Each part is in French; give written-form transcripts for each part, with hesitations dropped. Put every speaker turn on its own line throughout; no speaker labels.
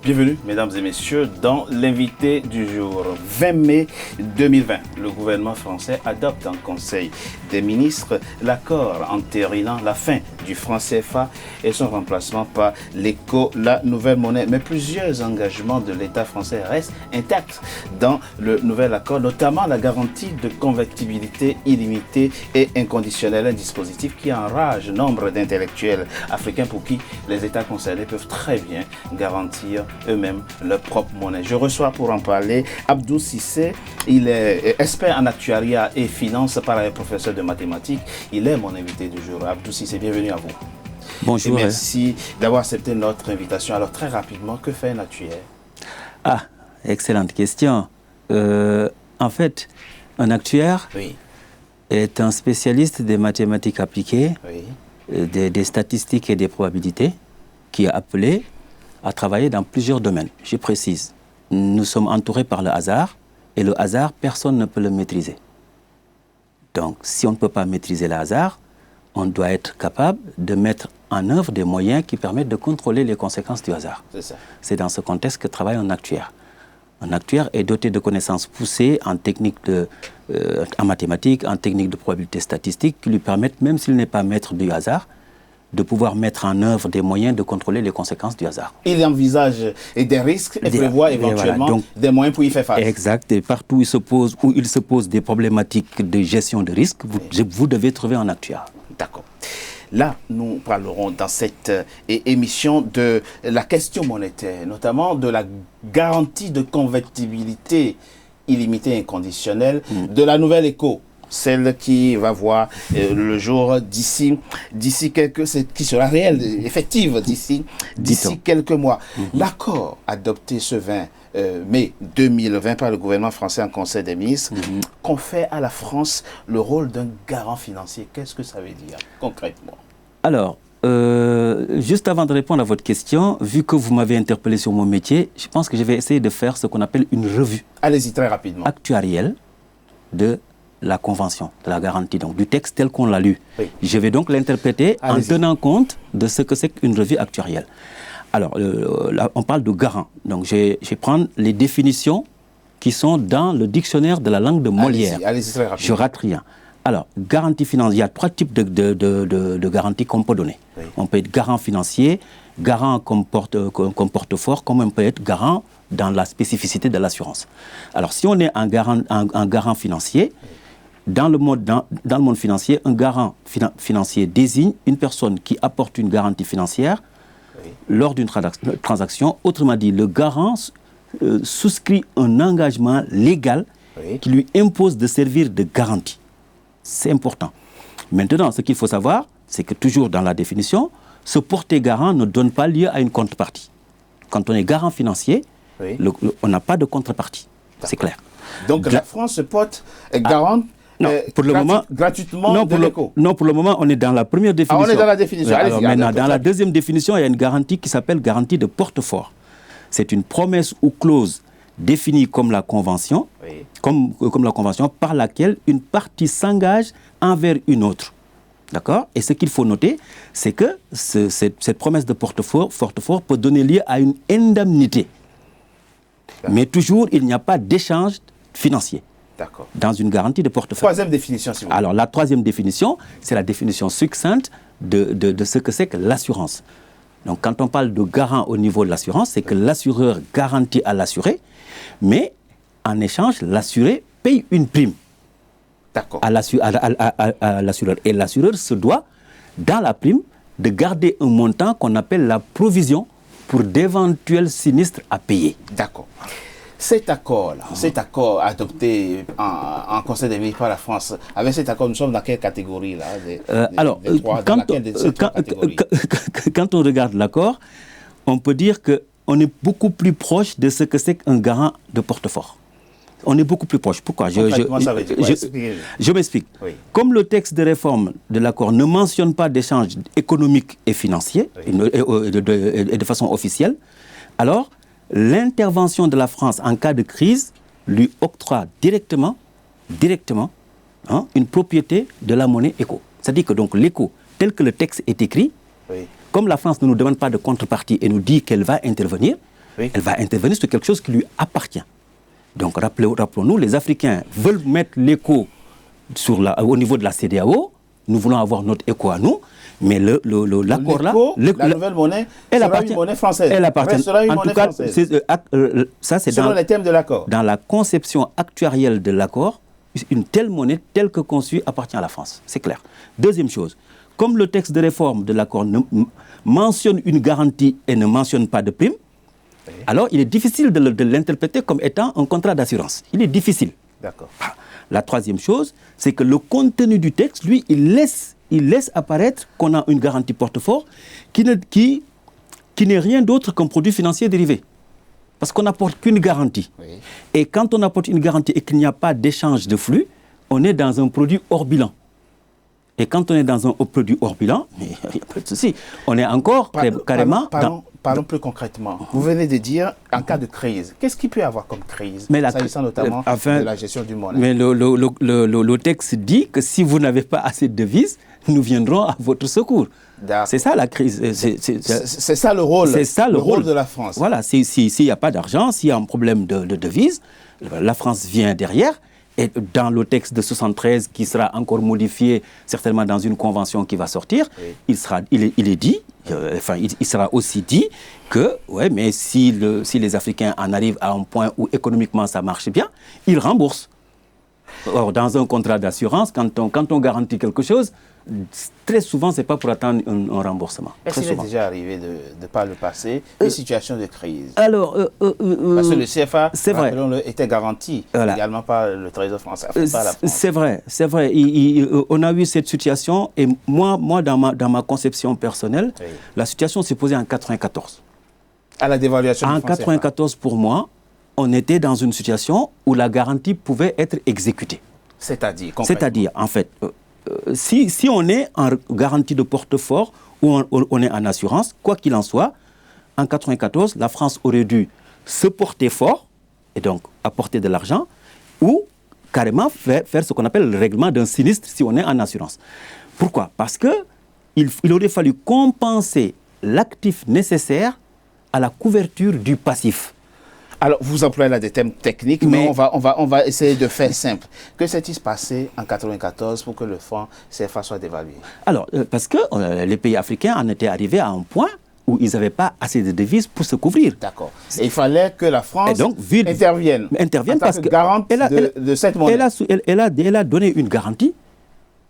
Bienvenue, mesdames et messieurs, dans l'invité du jour. 20 mai 2020, le gouvernement français adopte en Conseil des ministres l'accord entérinant la fin du franc CFA et son remplacement par l'éco, la nouvelle monnaie. Mais plusieurs engagements de l'État français restent intacts dans le nouvel accord, notamment la garantie de convertibilité illimitée et inconditionnelle, un dispositif qui enrage nombre d'intellectuels africains pour qui les États concernés peuvent très bien garantir eux-mêmes leur propre monnaie. Je reçois pour en parler Abdou Cissé. Il est expert en actuariat et finance, par ailleurs professeur de mathématiques. Il est mon invité du jour. Abdou Cissé, bienvenue à vous.
Bonjour.
Et merci d'avoir accepté notre invitation. Alors très rapidement, que fait un actuaire?
Ah, excellente question. En fait, un actuaire est un spécialiste des mathématiques appliquées, des statistiques et des probabilités, qui est appelé à travailler dans plusieurs domaines. Je précise, nous sommes entourés par le hasard, et le hasard, personne ne peut le maîtriser. Donc, si on ne peut pas maîtriser le hasard, on doit être capable de mettre en œuvre des moyens qui permettent de contrôler les conséquences du hasard. C'est dans ce contexte que travaille un actuaire. Un actuaire est doté de connaissances poussées en en mathématiques, en techniques de probabilité statistique, qui lui permettent, même s'il n'est pas maître du hasard, de pouvoir mettre en œuvre des moyens de contrôler les conséquences du hasard.
Il envisage des risques et prévoit éventuellement des moyens pour y faire face.
Exact. Et partout où il se pose des problématiques de gestion de risque, vous devez trouver un actuaire.
D'accord. Là, nous parlerons dans cette émission de la question monétaire, notamment de la garantie de convertibilité illimitée et inconditionnelle de la nouvelle éco. Celle qui va voir le jour d'ici qui sera réelle, effective d'ici quelques mois. L'accord adopté ce 20 mai 2020 par le gouvernement français en Conseil des ministres confère à la France le rôle d'un garant financier. Qu'est-ce que ça veut dire concrètement?
Alors, juste avant de répondre à votre question, vu que vous m'avez interpellé sur mon métier, je pense que je vais essayer de faire ce qu'on appelle une revue.
Allez-y très rapidement.
Actuarielle de la convention, de la garantie, donc du texte tel qu'on l'a lu. Je vais donc l'interpréter en tenant compte de ce que c'est qu'une revue actuarielle. Alors, là, on parle de garant. Donc, je vais prendre les définitions qui sont dans le dictionnaire de la langue de Molière.
Allez-y très rapidement.
Je rate rien. Alors, garantie financière, il y a trois types de garanties qu'on peut donner. On peut être garant financier, garant comme porte-fort, comme on peut être garant dans la spécificité de l'assurance. Alors, si on est un garant financier, dans le monde financier, un garant financier désigne une personne qui apporte une garantie financière lors d'une transaction. Autrement dit, le garant souscrit un engagement légal qui lui impose de servir de garantie. C'est important. Maintenant, ce qu'il faut savoir, c'est que toujours dans la définition, se porter garant ne donne pas lieu à une contrepartie. Quand on est garant financier, on n'a pas de contrepartie. C'est clair.
Donc la France se porte garante
pour le moment,
gratuitement de l'éco.
Non, pour le moment, on est dans la première définition.
On est dans la définition.
Alors, maintenant, dans la deuxième définition, il y a une garantie qui s'appelle garantie de porte-fort. C'est une promesse ou clause définie comme la convention, comme la convention par laquelle une partie s'engage envers une autre. D'accord? Et ce qu'il faut noter, c'est que cette promesse de porte-fort peut donner lieu à une indemnité. Mais toujours, il n'y a pas d'échange financier. Dans une garantie de portefeuille.
Troisième définition, s'il vous plaît.
Alors, la troisième définition, c'est la définition succincte de ce que c'est que l'assurance. Donc, quand on parle de garant au niveau de l'assurance, c'est que l'assureur garantit à l'assuré, mais en échange, l'assuré paye une prime à l'assureur. Et l'assureur se doit, dans la prime, de garder un montant qu'on appelle la provision pour d'éventuels sinistres à payer.
D'accord. Cet accord-là, cet accord adopté en Conseil des ministres par la France, avec cet accord, nous sommes dans quelle catégorie là
quand on regarde l'accord, on peut dire qu'on est beaucoup plus proche de ce que c'est qu'un garant de porte-fort. On est beaucoup plus proche. Pourquoi? Je m'explique. Comme le texte de réforme de l'accord ne mentionne pas d'échanges économiques et financiers, et de façon officielle, alors l'intervention de la France en cas de crise lui octroie directement une propriété de la monnaie éco. C'est-à-dire que donc l'éco, tel que le texte est écrit, comme la France ne nous demande pas de contrepartie et nous dit qu'elle va intervenir, elle va intervenir sur quelque chose qui lui appartient. Donc rappelons-nous, les Africains veulent mettre l'écho au niveau de la CEDEAO. Nous voulons avoir notre écho à nous, mais l'accord là,
la nouvelle monnaie sera une monnaie française.
Elle appartient.
Sera une
en
monnaie
tout cas,
française.
ça c'est
selon les termes de l'accord.
Dans la conception actuarielle de l'accord, une telle monnaie, telle que conçue, appartient à la France. C'est clair. Deuxième chose, comme le texte de réforme de l'accord mentionne une garantie et ne mentionne pas de prime, alors il est difficile de l'interpréter comme étant un contrat d'assurance. Il est difficile.
D'accord.
La troisième chose, c'est que le contenu du texte, lui, il laisse apparaître qu'on a une garantie portefort qui n'est rien d'autre qu'un produit financier dérivé. Parce qu'on n'apporte qu'une garantie. Oui. Et quand on apporte une garantie et qu'il n'y a pas d'échange de flux, on est dans un produit hors bilan. Et quand on est dans un produit hors bilan, il n'y a pas de souci. On est encore carrément...
Parlons plus concrètement. Vous venez de dire, en cas de crise, qu'est-ce qu'il peut y avoir comme crise, s'agissant notamment de la gestion du monnaie?
Mais le texte dit que si vous n'avez pas assez de devises, nous viendrons à votre secours. C'est ça la crise.
C'est ça le rôle. C'est ça le rôle de la France.
Voilà, s'il n'y a pas d'argent, s'il y a un problème de devises, la France vient derrière. Et dans le texte de 73, qui sera encore modifié certainement dans une convention qui va sortir, oui. il sera aussi dit que, ouais, mais si les Africains en arrivent à un point où économiquement ça marche bien, ils remboursent. Or, dans un contrat d'assurance, quand on garantit quelque chose, très souvent, ce n'est pas pour attendre un remboursement.
Est-ce qu'il est déjà arrivé de par le passé une situation de crise?
Alors,
parce que le CFA, rappelons-le, était garanti également par le Trésor français, par la France.
C'est vrai. On a eu cette situation et moi dans ma conception personnelle, oui. La situation s'est posée en 1994.
À la dévaluation du
franc CFA. En 1994, pour moi, on était dans une situation où la garantie pouvait être exécutée. C'est-à-dire, en fait, si on est en garantie de portefort ou on est en assurance, quoi qu'il en soit, en 1994, la France aurait dû se porter fort et donc apporter de l'argent ou carrément faire ce qu'on appelle le règlement d'un sinistre si on est en assurance. Pourquoi? Parce qu'il aurait fallu compenser l'actif nécessaire à la couverture du passif.
Alors, vous employez là des thèmes techniques, mais on va essayer de faire simple. Que s'est-il passé en 1994 pour que le franc CFA soit dévalué?
Alors, parce que les pays africains en étaient arrivés à un point où ils n'avaient pas assez de devises pour se couvrir.
D'accord. Et il fallait que la France intervienne parce que garante de cette monnaie.
Elle a donné une garantie.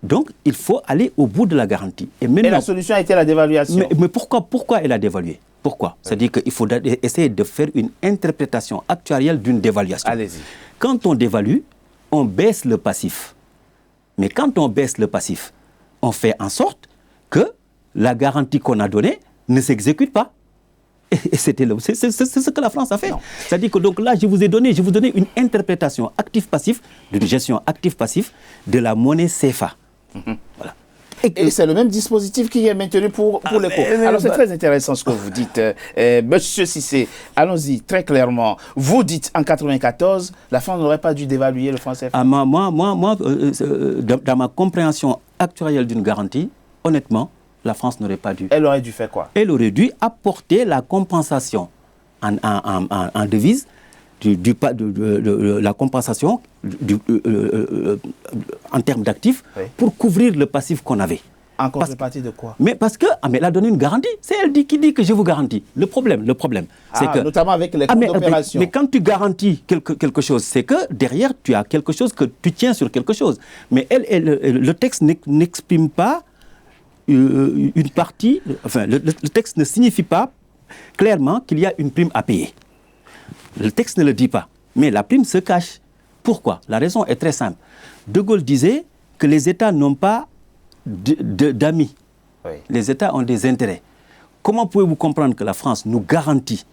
Donc, il faut aller au bout de la garantie.
Et la solution a été la dévaluation.
Mais pourquoi elle a dévalué? Pourquoi? C'est-à-dire qu'il faut essayer de faire une interprétation actuarielle d'une dévaluation.
Allez-y.
Quand on dévalue, on baisse le passif. Mais quand on baisse le passif, on fait en sorte que la garantie qu'on a donnée ne s'exécute pas. Et c'est ce que la France a fait. C'est-à-dire que donc là, je vous ai donné une interprétation actif-passif, d'une gestion actif-passif de la monnaie CFA. Voilà.
Et c'est le même dispositif qui est maintenu pour l'éco. Alors c'est très intéressant ce que vous dites. Monsieur Cissé, allons-y très clairement. Vous dites en 1994, la France n'aurait pas dû dévaluer le franc CFA.
Dans ma compréhension actuarielle d'une garantie, honnêtement, la France n'aurait pas dû.
Elle aurait dû faire quoi?
Elle aurait dû apporter la compensation en devise, la compensation en termes d'actifs, oui. Pour couvrir le passif qu'on avait.
En contrepartie de quoi?
Mais parce qu'elle a donné une garantie. C'est elle qui dit que je vous garantis. Le problème, c'est que...
Notamment avec les comptes d'opération.
Mais quand tu garantis quelque chose, c'est que derrière, tu as quelque chose, que tu tiens sur quelque chose. Mais le texte n'exprime pas une partie... Enfin, le texte ne signifie pas clairement qu'il y a une prime à payer. Le texte ne le dit pas, mais la prime se cache. Pourquoi? La raison est très simple. De Gaulle disait que les États n'ont pas d'amis. Oui. Les États ont des intérêts. Comment pouvez-vous comprendre que la France nous garantit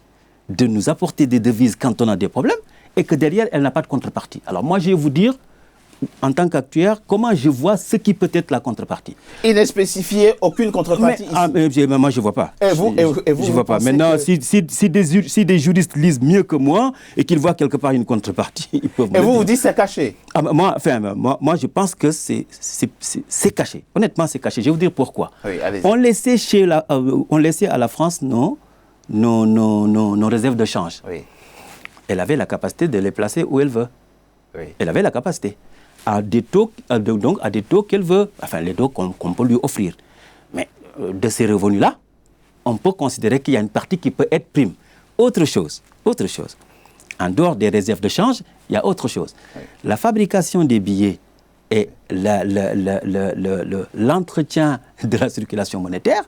de nous apporter des devises quand on a des problèmes et que derrière, elle n'a pas de contrepartie? Alors moi, je vais vous dire, en tant qu'actuaire, comment je vois ce qui peut être la contrepartie.
Il n'est spécifié aucune contrepartie ici.
Moi, je ne vois pas.
Et vous,
je ne vois pas. Maintenant, si des juristes lisent mieux que moi et qu'ils voient quelque part une contrepartie, ils peuvent...
Et vous dites c'est caché?
Moi, je pense que c'est caché. Honnêtement, c'est caché. Je vais vous dire pourquoi.
Oui,
on laissait à la France, non, nos réserves de change.
Oui.
Elle avait la capacité de les placer où elle veut.
Oui.
Elle avait la capacité. À des taux, donc à des taux qu'elle veut, enfin les taux qu'on peut lui offrir. Mais de ces revenus-là, on peut considérer qu'il y a une partie qui peut être prime. Autre chose. En dehors des réserves de change, il y a autre chose. Oui. La fabrication des billets et l'entretien de la circulation monétaire,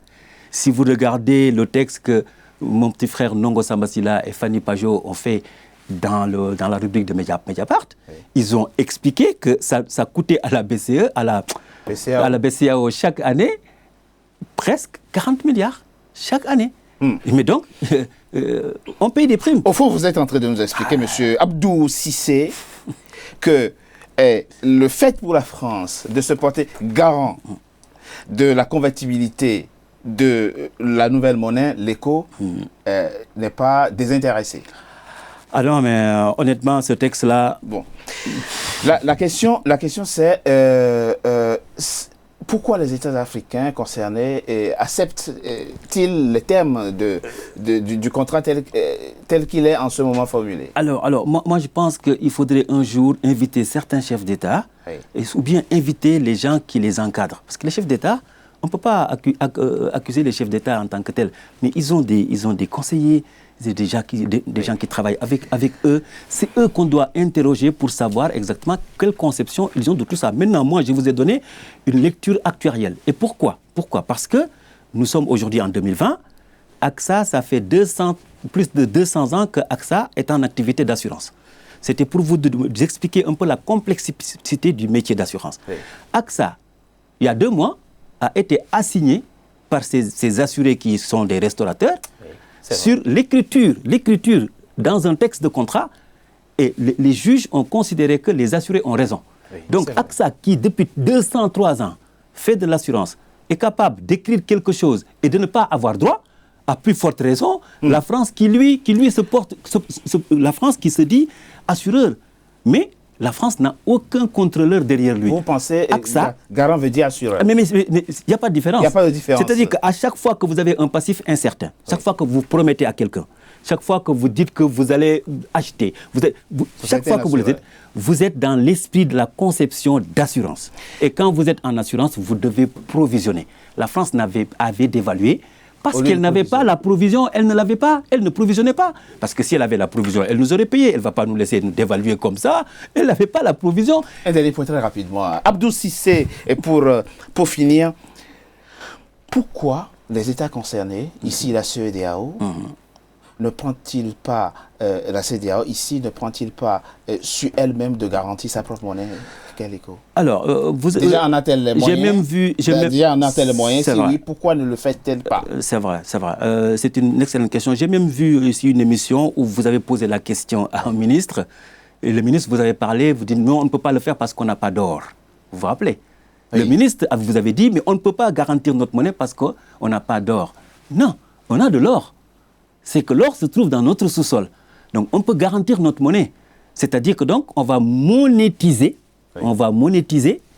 si vous regardez le texte que mon petit frère Nongo Sambasila et Fanny Pajot ont fait dans la rubrique de Mediapart, oui. Ils ont expliqué que ça coûtait à la BCE, à la BCEAO chaque année, presque 40 milliards chaque année. Mais donc, on paye des primes.
Au fond, vous êtes en train de nous expliquer, monsieur Abdou Cissé, que le fait pour la France de se porter garant de la convertibilité de la nouvelle monnaie, l'éco, n'est pas désintéressé.
Ah non, mais honnêtement, ce texte-là...
Bon. La question c'est pourquoi les États africains concernés acceptent-ils les termes du contrat tel qu'il est en ce moment formulé?
Alors moi, je pense qu'il faudrait un jour inviter certains chefs d'État, oui. Ou bien inviter les gens qui les encadrent. Parce que les chefs d'État, on ne peut pas accuser les chefs d'État en tant que tels, mais ils ont des conseillers, des gens qui travaillent avec eux. C'est eux qu'on doit interroger pour savoir exactement quelle conception ils ont de tout ça. Maintenant, moi, je vous ai donné une lecture actuarielle. Et pourquoi? Parce que nous sommes aujourd'hui en 2020. AXA, ça fait plus de 200 ans que AXA est en activité d'assurance. C'était pour vous expliquer un peu la complexité du métier d'assurance. Oui. AXA, il y a 2 mois, a été assigné par ces assurés qui sont des restaurateurs, oui, sur l'écriture dans un texte de contrat, et les juges ont considéré que les assurés ont raison. Oui, donc AXA, qui depuis 203 ans fait de l'assurance, est capable d'écrire quelque chose et de ne pas avoir droit, à plus forte raison, la France qui lui se porte, la France qui se dit assureur. Mais la France n'a aucun contrôleur derrière lui.
Vous pensez AXA, garant veut dire assureur.
Mais il n'y a pas de différence.
Il n'y a pas de différence.
C'est-à-dire qu'à chaque fois que vous avez un passif incertain, chaque fois que vous promettez à quelqu'un, chaque fois que vous dites que vous allez acheter, chaque fois que vous le dites, vous êtes dans l'esprit de la conception d'assurance. Et quand vous êtes en assurance, vous devez provisionner. La France avait dévalué. Parce qu'elle n'avait pas la provision, elle ne l'avait pas, elle ne provisionnait pas. Parce que si elle avait la provision, elle nous aurait payé. Elle ne va pas nous laisser nous dévaluer comme ça. Elle n'avait pas la provision.
Un dernier point très rapidement. Abdou Cissé, et pour finir, pourquoi les États concernés, ici la CEDEAO, ne prend-il pas, la CEDEAO ici, ne prend-il pas sur elle-même de garantir sa propre monnaie? Quel écho?
Alors,
déjà en a-t-elle les moyens?
J'ai même vu...
Déjà en a-t-elle les moyens? Si oui, pourquoi ne le fait-elle pas?
C'est vrai. C'est une excellente question. J'ai même vu ici une émission où vous avez posé la question à un ministre. Et le ministre, vous avez parlé, vous dites non, on ne peut pas le faire parce qu'on n'a pas d'or. Vous vous rappelez? Oui. Le ministre, vous avez dit, mais on ne peut pas garantir notre monnaie parce qu'on n'a pas d'or. Non, on a de l'or. C'est que l'or se trouve dans notre sous-sol. Donc, on peut garantir notre monnaie. C'est-à-dire que donc, on va monétiser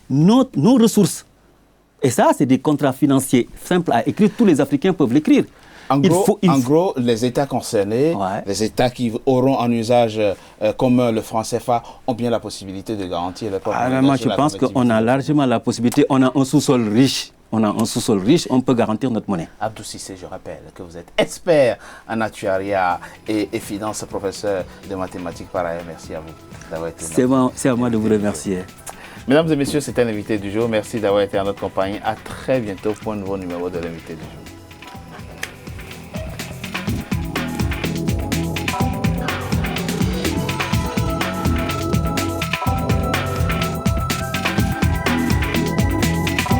nos ressources. Et ça, c'est des contrats financiers simples à écrire. Tous les Africains peuvent l'écrire.
En gros, les États concernés, les États qui auront en usage commun le franc CFA, ont bien la possibilité de garantir leur propre monnaie.
Moi, je pense qu'on a largement la possibilité. On a un sous-sol riche. On peut garantir notre monnaie.
Abdou Cissé, je rappelle que vous êtes expert en actuariat et finance, professeur de mathématiques par ailleurs. Merci à vous d'avoir été
là. C'est à moi de vous remercier.
Mesdames et messieurs, c'était l'invité du jour. Merci d'avoir été en notre compagnie. À très bientôt pour un nouveau numéro de l'invité du jour.